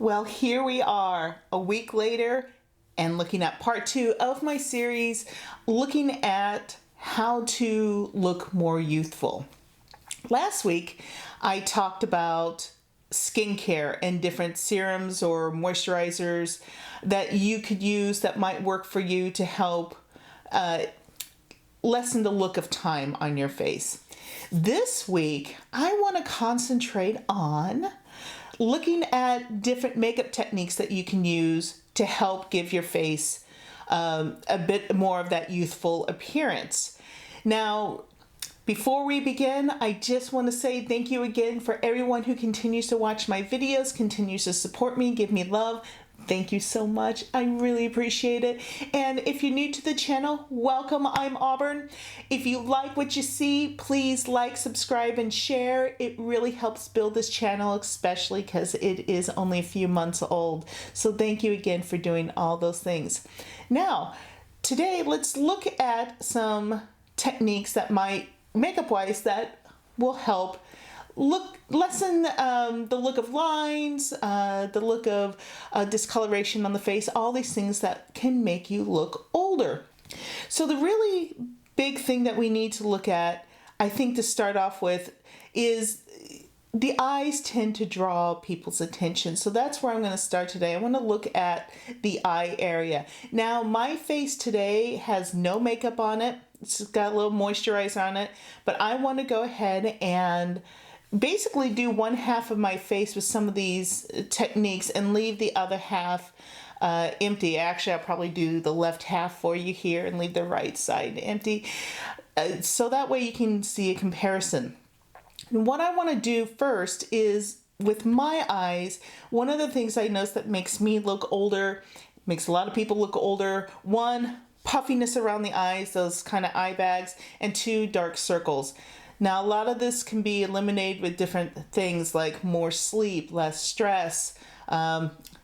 Well, here we are a week later and looking at part 2 of my series, looking at how to look more youthful. Last week, I talked about skincare and different serums or moisturizers that you could use that might work for you to help lessen the look of time on your face. This week, I want to concentrate on looking at different makeup techniques that you can use to help give your face a bit more of that youthful appearance. Now, before we begin, I just want to say thank you again for everyone who continues to watch my videos, continues to support me, give me love. Thank you so much. I really appreciate it. And if you're new to the channel, welcome. I'm Auburn. If you like what you see, please like, subscribe, and share. It really helps build this channel, especially because it is only a few months old. So thank you again for doing all those things. Now, today, let's look at some techniques that might, makeup-wise, that will help lessen the look of lines, the look of discoloration on the face, all these things that can make you look older. So the really big thing that we need to look at, I think to start off with, is the eyes tend to draw people's attention. So that's where I'm going to start today. I want to look at the eye area. Now, my face today has no makeup on it. It's got a little moisturizer on it, but I want to go ahead and basically do one half of my face with some of these techniques and leave the other half empty. Actually, I'll probably do the left half for you here and leave the right side empty. So that way you can see a comparison. And what I want to do first is with my eyes, one of the things I notice that makes me look older, makes a lot of people look older, one, puffiness around the eyes, those kind of eye bags, and two, dark circles. Now, a lot of this can be eliminated with different things like more sleep, less stress,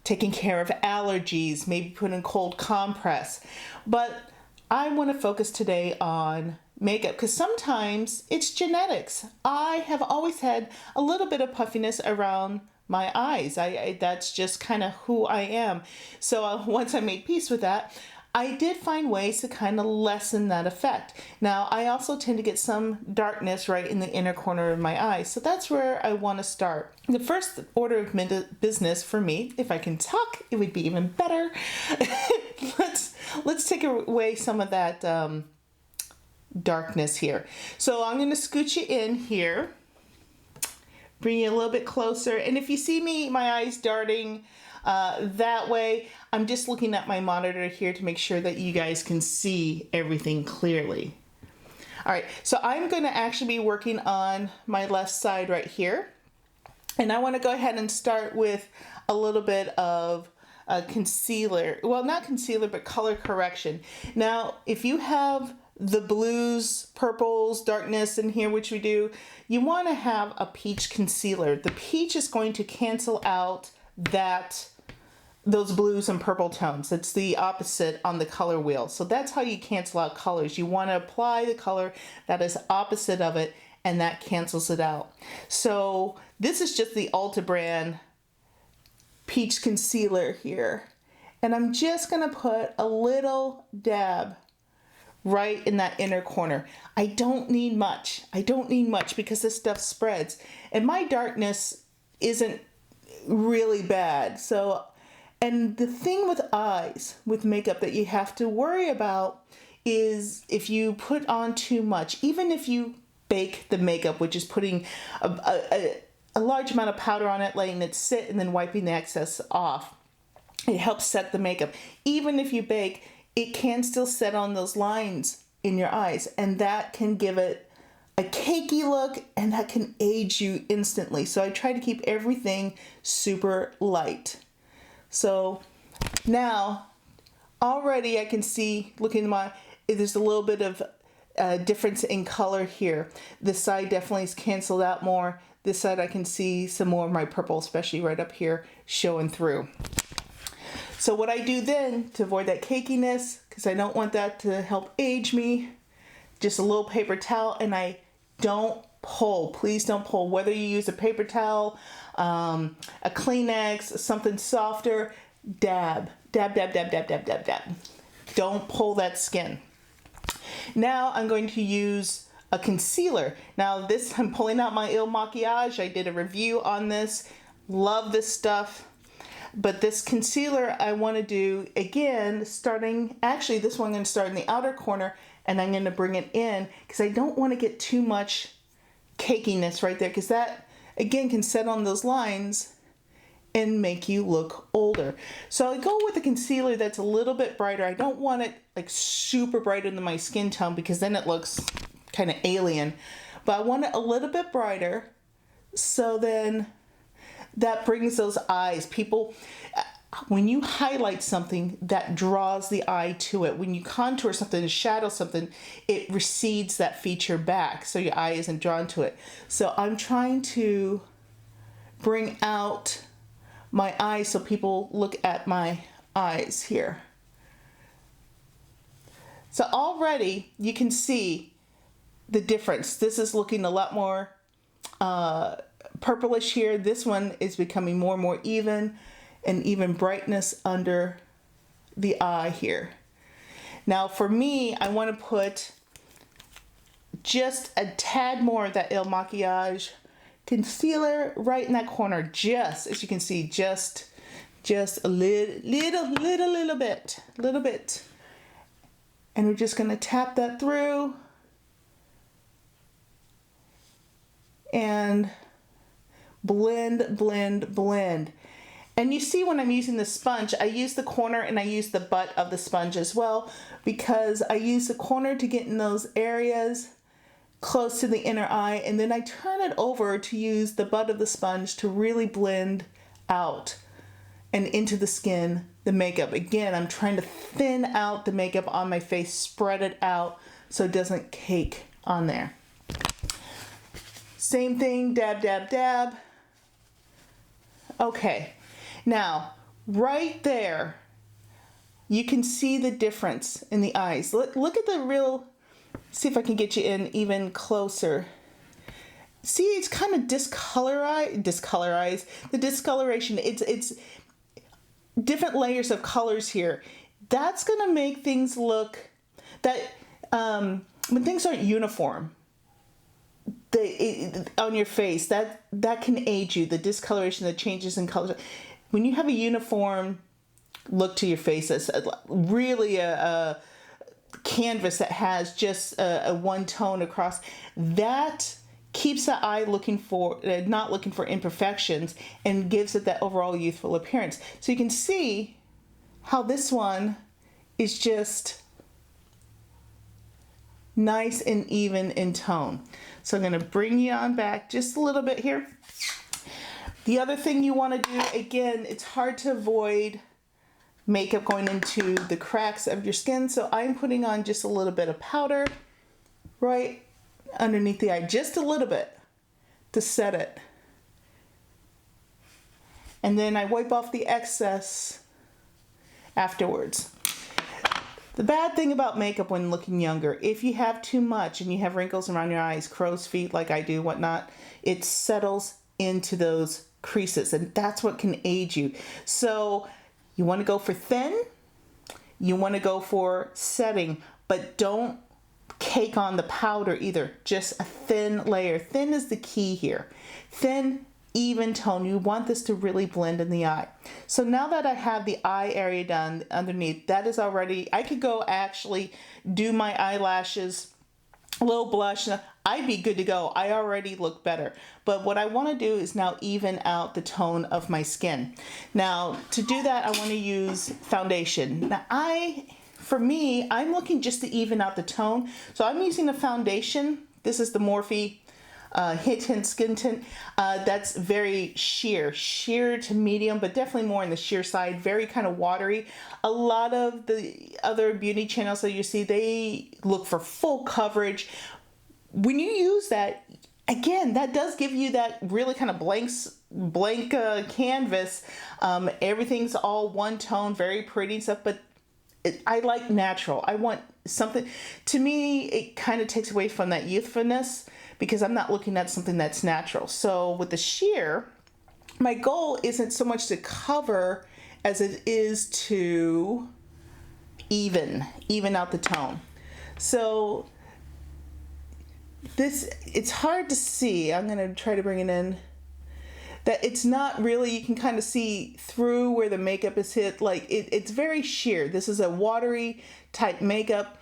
taking care of allergies, maybe putting cold compress. But I want to focus today on makeup because sometimes it's genetics. I have always had a little bit of puffiness around my eyes. That's just kind of who I am. So once I made peace with that, I did find ways to kind of lessen that effect. Now, I also tend to get some darkness right in the inner corner of my eye, so that's where I want to start. The first order of business for me, if I can talk, it would be even better. let's take away some of that darkness here. So I'm going to scoot you in here, bring you a little bit closer, and if you see me, my eyes darting that way, I'm just looking at my monitor here to make sure that you guys can see everything clearly. All right, so I'm going to actually be working on my left side right here. And I want to go ahead and start with a little bit of concealer. Well, not concealer, but color correction. Now, if you have the blues, purples, darkness in here, which we do, you want to have a peach concealer. The peach is going to cancel out those blues and purple tones. It's the opposite on the color wheel. So that's how you cancel out colors. You want to apply the color that is opposite of it, and that cancels it out. So this is just the Ulta brand peach concealer here. And I'm just going to put a little dab right in that inner corner. I don't need much. I don't need much because this stuff spreads. And my darkness isn't really bad. So, and the thing with eyes, with makeup that you have to worry about is if you put on too much, even if you bake the makeup, which is putting a large amount of powder on it, letting it sit, and then wiping the excess off. It helps set the makeup. Even if you bake, it can still set on those lines in your eyes, and that can give it a cakey look, and that can age you instantly. So I try to keep everything super light. So now already I can see, looking at my, there's a little bit of difference in color here. This side definitely is canceled out more. This side I can see some more of my purple, especially right up here, showing through. So what I do then to avoid that cakiness, because I don't want that to help age me, just a little paper towel, and I don't pull. Please don't pull. Whether you use a paper towel, a Kleenex, something softer, dab, dab, dab, dab, dab, dab, dab, dab. Don't pull that skin. Now I'm going to use a concealer. Now this, I'm pulling out my Il Makiage. I did a review on this. Love this stuff. But this concealer I want to do, again, starting, actually this one I'm going to start in the outer corner, and I'm going to bring it in because I don't want to get too much cakiness right there, because that, again, can set on those lines and make you look older. So I go with a concealer that's a little bit brighter. I don't want it like super bright into my skin tone because then it looks kind of alien. But I want it a little bit brighter, so then that brings those eyes. People, when you highlight something, that draws the eye to it. When you contour something and shadow something, it recedes that feature back so your eye isn't drawn to it. So I'm trying to bring out my eyes so people look at my eyes here. So already you can see the difference. This is looking a lot more purplish here. This one is becoming more and more even, and even brightness under the eye here. Now for me, I want to put just a tad more of that Il Makiage concealer right in that corner, just as you can see, just a little bit. And we're just going to tap that through and blend, blend, blend. And you see when I'm using the sponge, I use the corner and I use the butt of the sponge as well, because I use the corner to get in those areas close to the inner eye, and then I turn it over to use the butt of the sponge to really blend out and into the skin the makeup. Again, I'm trying to thin out the makeup on my face, spread it out so it doesn't cake on there. Same thing, dab, dab, dab. Okay, now right there, you can see the difference in the eyes. Look at the real, see if I can get you in even closer. See, it's kind of discolorized. The discoloration, it's different layers of colors here. That's gonna make things look, that when things aren't uniform, on your face, that can age you. The discoloration, the changes in colors. When you have a uniform look to your face, that's really a canvas that has just a one tone across, that keeps the eye looking for, not looking for imperfections, and gives it that overall youthful appearance. So you can see how this one is just nice and even in tone. So I'm going to bring you on back just a little bit here. The other thing you want to do, again, it's hard to avoid makeup going into the cracks of your skin, so I'm putting on just a little bit of powder right underneath the eye, just a little bit to set it. And then I wipe off the excess afterwards. The bad thing about makeup when looking younger, if you have too much and you have wrinkles around your eyes, crow's feet like I do, whatnot, it settles into those creases, and that's what can age you. So you want to go for thin, you want to go for setting, but don't cake on the powder either. Just a thin layer. Thin is the key here. Thin, even tone. You want this to really blend in the eye. So now that I have the eye area done underneath, that is already, I could go actually do my eyelashes, a little blush, I'd be good to go. I already look better. But what I want to do is now even out the tone of my skin. Now to do that, I want to use foundation. Now for me, I'm looking just to even out the tone. So I'm using a foundation. This is the Morphe Hint Skin Tint. That's very sheer to medium, but definitely more on the sheer side, very kind of watery. A lot of the other beauty channels that you see, they look for full coverage. When you use that, again, that does give you that really kind of blank canvas. Everything's all one tone, very pretty and stuff, but I like natural. I want something, to me, it kind of takes away from that youthfulness, because I'm not looking at something that's natural. So with the sheer, my goal isn't so much to cover as it is to even out the tone. So it's hard to see. I'm gonna try to bring it in. That it's not really, you can kind of see through where the makeup is hit. Like it's very sheer. This is a watery type makeup.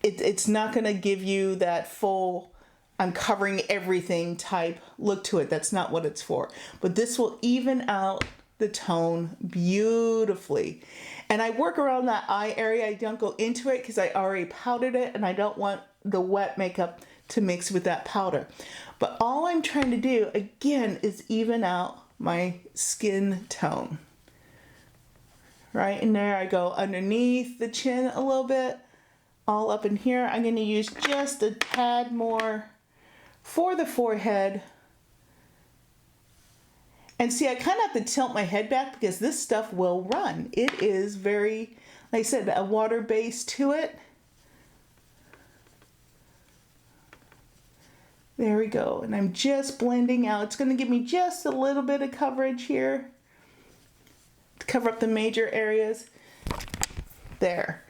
It's not gonna give you that full, I'm covering everything type look to it. That's not what it's for. But this will even out the tone beautifully. And I work around that eye area. I don't go into it because I already powdered it and I don't want the wet makeup to mix with that powder. But all I'm trying to do, again, is even out my skin tone. Right in there, I go underneath the chin a little bit, all up in here. I'm going to use just a tad more for the forehead. And see, I kind of have to tilt my head back because this stuff will run. It is very, like I said, a water base to it. There we go. And I'm just blending out. It's going to give me just a little bit of coverage here to cover up the major areas. There.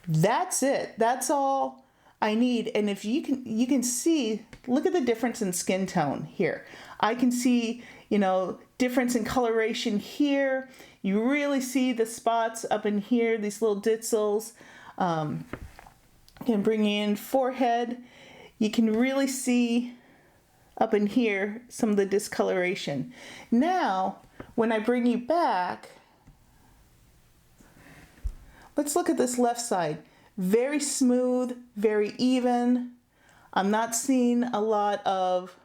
That's it. That's all I need. And if you can see, look at the difference in skin tone here. I can see, difference in coloration here. You really see the spots up in here, these little ditzels. You can bring in forehead. You can really see up in here some of the discoloration. Now, when I bring you back, let's look at this left side. Very smooth, very even. I'm not seeing a lot of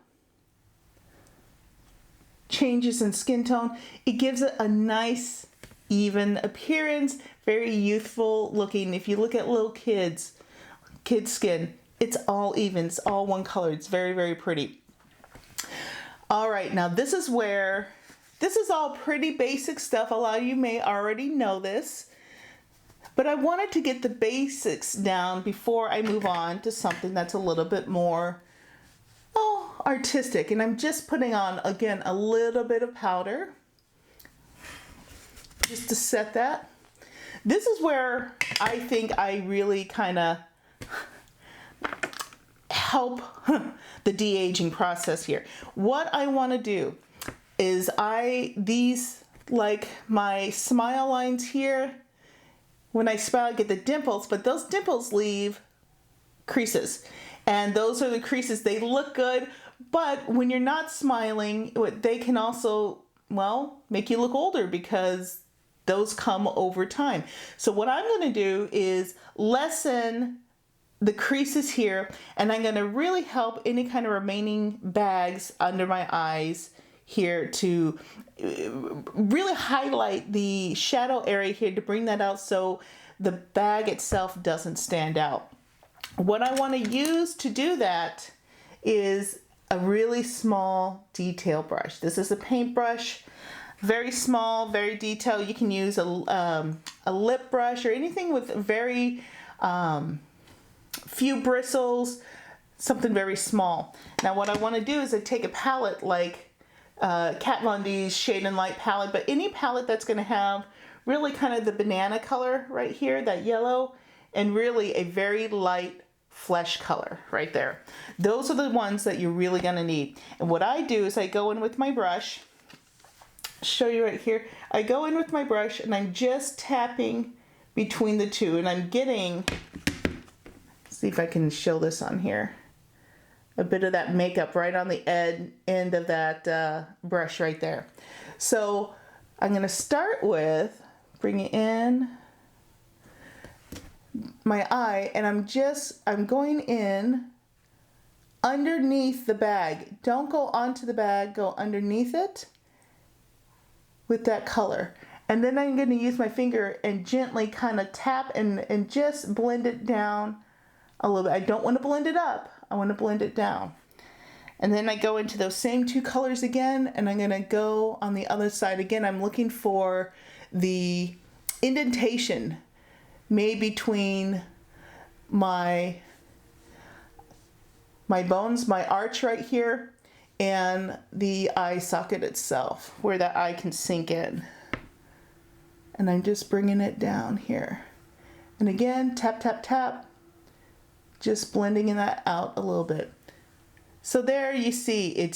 changes in skin tone. It gives it a nice, even appearance, very youthful looking. If you look at little kids' skin, it's all even, it's all one color. It's very, very pretty. All right, now this is all pretty basic stuff. A lot of you may already know this, but I wanted to get the basics down before I move on to something that's a little bit more, artistic. And I'm just putting on, again, a little bit of powder just to set that. This is where I think I really kind of help the de-aging process here. What I want to do is like my smile lines here, when I smile I get the dimples, but those dimples leave creases. And those are the creases. They look good, but when you're not smiling, they can also, make you look older because those come over time. So what I'm going to do is lessen the creases here, and I'm going to really help any kind of remaining bags under my eyes here to really highlight the shadow area here to bring that out so the bag itself doesn't stand out. What I want to use to do that is a really small detail brush. This is a paintbrush, very small, very detailed. You can use a lip brush or anything with very few bristles, something very small. Now what I want to do is I take a palette like Kat Von D's Shade and Light palette, but any palette that's going to have really kind of the banana color right here, that yellow, and really a very light flesh color right there. Those are the ones that you're really going to need. And what I do is I go in with my brush, show you right here. I go in with my brush and I'm just tapping between the two, and I'm getting, see if I can show this on here, a bit of that makeup right on the end of that brush right there. So I'm going to start with bringing in my eye, and I'm going in underneath the bag. Don't go onto the bag, go underneath it with that color. And then I'm going to use my finger and gently kind of tap and just blend it down a little bit. I don't want to blend it up. I want to blend it down. And then I go into those same two colors again, and I'm going to go on the other side again. I'm looking for the indentation made between my bones, my arch right here. and the eye socket itself, where that eye can sink in. And I'm just bringing it down here. And again, tap, tap, tap, just blending that out a little bit. So there you see,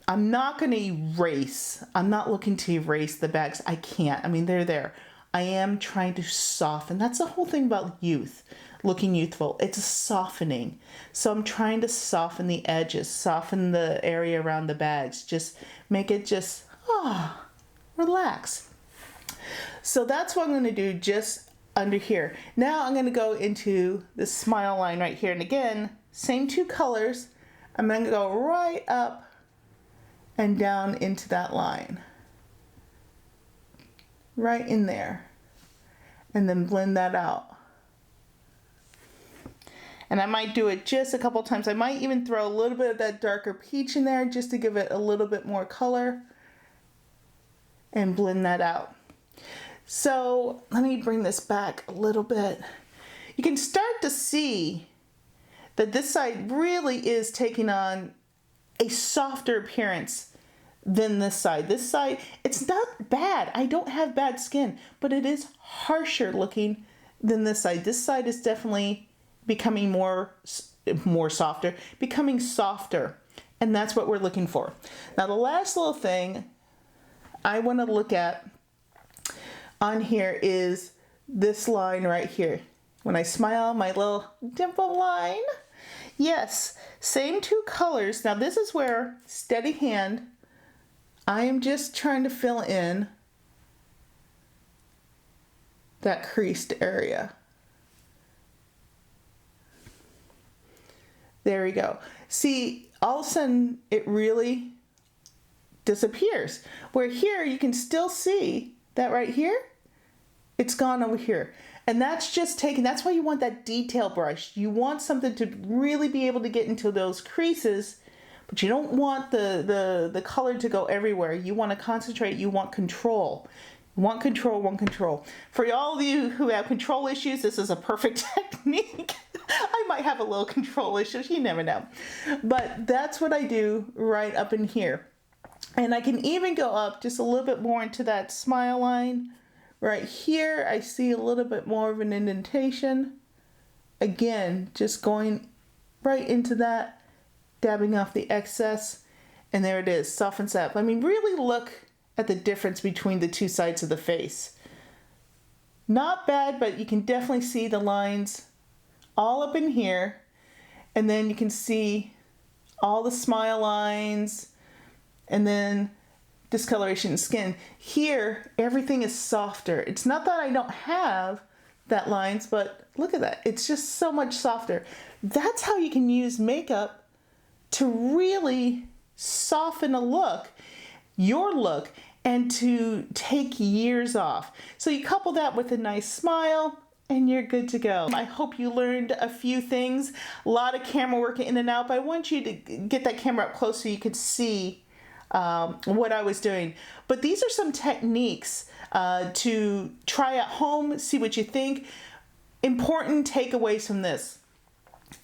I'm not going to erase. I'm not looking to erase the bags. I can't. I mean, they're there. I am trying to soften. That's the whole thing about youth, looking youthful. It's a softening. So I'm trying to soften the edges, soften the area around the bags. Just make it just, relax. So that's what I'm going to do just under here. Now I'm going to go into the smile line right here. And again, same two colors. I'm going to go right up and down into that line. Right in there. And then blend that out. And I might do it just a couple times. I might even throw a little bit of that darker peach in there just to give it a little bit more color. And blend that out. So let me bring this back a little bit. You can start to see that this side really is taking on a softer appearance than this side. This side, it's not bad. I don't have bad skin, but it is harsher looking than this side. This side is definitely becoming more softer, becoming softer. And that's what we're looking for. Now the last little thing I want to look at on here is this line right here. When I smile, my little dimple line. Yes, same two colors. Now this is where, steady hand, I am just trying to fill in that creased area. There we go. See, all of a sudden it really disappears. Where here you can still see that right here, it's gone over here. And that's just taken, that's why you want that detail brush. You want something to really be able to get into those creases, but you don't want the color to go everywhere. You want to concentrate, you want control. You want control, want control. For all of you who have control issues, this is a perfect technique. I might have a little control issues, you never know. But that's what I do right up in here. And I can even go up just a little bit more into that smile line. Right here, I see a little bit more of an indentation. Again, just going right into that, dabbing off the excess, and there it is, softens up. I mean, really look at the difference between the two sides of the face. Not bad, but you can definitely see the lines all up in here, and then you can see all the smile lines, and then discoloration in skin. Here, everything is softer. It's not that I don't have that lines, but look at that. It's just so much softer. That's how you can use makeup to really soften a look, your look, and to take years off. So you couple that with a nice smile, and you're good to go. I hope you learned a few things. A lot of camera work in and out, but I want you to get that camera up close so you could see what I was doing. But these are some techniques to try at home, see what you think. Important takeaways from this.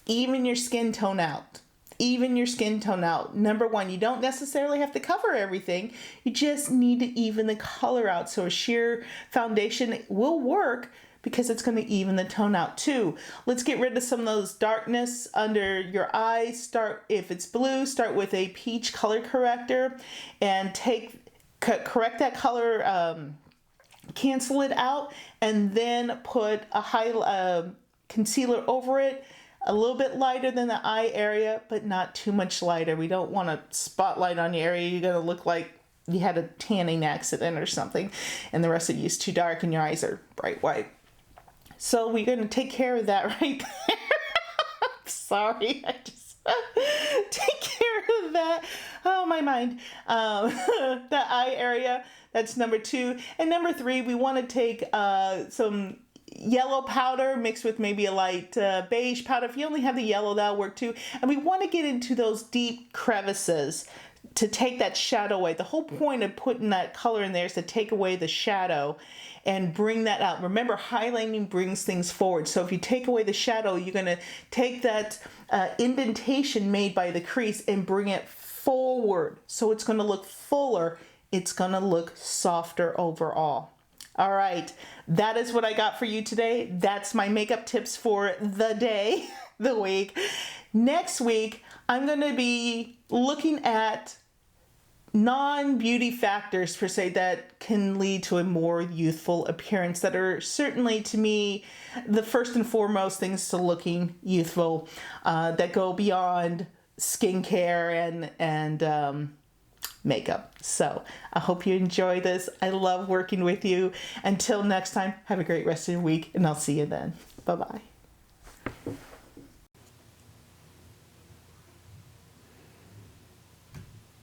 Even your skin tone out. Even your skin tone out. Number one, you don't necessarily have to cover everything. You just need to even the color out. So a sheer foundation will work because it's going to even the tone out too. Let's get rid of some of those darkness under your eyes. If it's blue, start with a peach color corrector and correct that color, cancel it out, and then put a concealer over it, a little bit lighter than the eye area, but not too much lighter. We don't want a spotlight on the area. You're going to look like you had a tanning accident or something, and the rest of you is too dark and your eyes are bright white. So we're going to take care of that right there. Sorry, I just take care of that. Oh, my mind. The eye area, that's number 2. And number 3, we want to take some yellow powder mixed with maybe a light beige powder. If you only have the yellow, that'll work too. And we want to get into those deep crevices to take that shadow away. The whole point of putting that color in there is to take away the shadow and bring that out. Remember, highlighting brings things forward. So if you take away the shadow, you're going to take that indentation made by the crease and bring it forward. So it's going to look fuller. It's going to look softer overall. All right, that is what I got for you today. That's my makeup tips for the day, the week. Next week, I'm going to be looking at non-beauty factors per se that can lead to a more youthful appearance that are certainly to me the first and foremost things to looking youthful, that go beyond skincare and makeup. So I hope you enjoy this. I love working with you. Until next time, have a great rest of your week, and I'll see you then. Bye-bye.